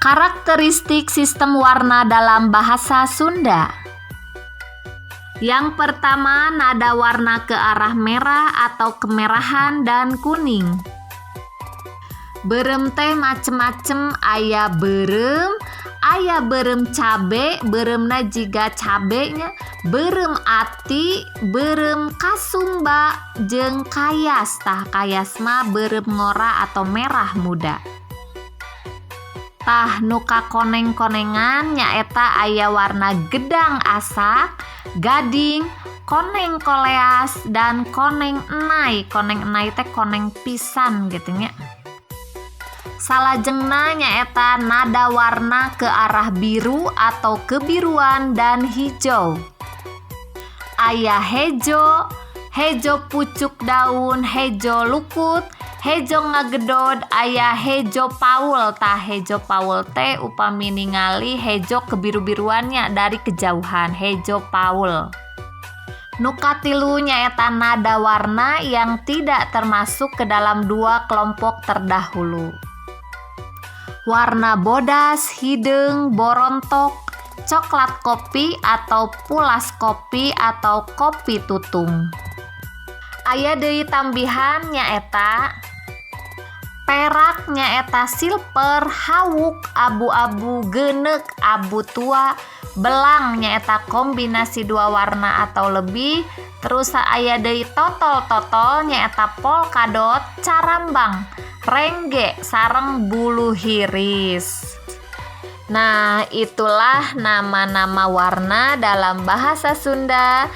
Karakteristik sistem warna dalam bahasa Sunda. Yang pertama, nada warna ke arah merah atau kemerahan dan kuning. Berem teh macem-macem, aya berem cabe, beremna jiga cabenya, berem ati, berem kasumba, jeung kayas. Tah kayas mah berem ngora atau merah muda. Tah nuka koneng-konengan nyaeta aya warna gedang asak, gading, koneng koleas, dan koneng enai. Koneng enai teh koneng pisan gitu nya. Salajengna nyaeta nada warna ke arah biru atau kebiruan dan hijau. Aya hejo, hejo pucuk daun, hejo lukut, hejo ngagedod, aya hejo paul. Tah hejo paul teh upami ningali hejo kebiru-biruannya dari kejauhan, hejo paul. Nukatilu nyaeta nada warna yang tidak termasuk ke dalam dua kelompok terdahulu. Warna bodas, hideng, borontok, coklat kopi atau pulas kopi atau kopi tutung. Aya deui tambihan nyaeta perak nyaeta silver, hawuk, abu-abu, geuneuk, abu tua, belang nyaeta kombinasi dua warna atau lebih. Terus aya deui totol-totol nyaeta polkadot, carambang, rengge, sareng bulu hiris. Nah, itulah nama-nama warna dalam bahasa Sunda.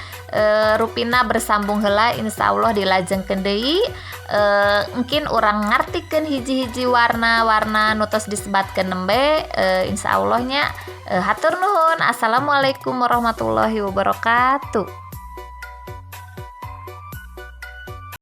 Rupina bersambung heula insyaallah dilajengkeun deui. Mungkin urang ngartikeun hiji-hiji warna-warna nutos disebatkeun nembe. Insyaallah nya hatur nuhun. Assalamualaikum warahmatullahi wabarakatuh.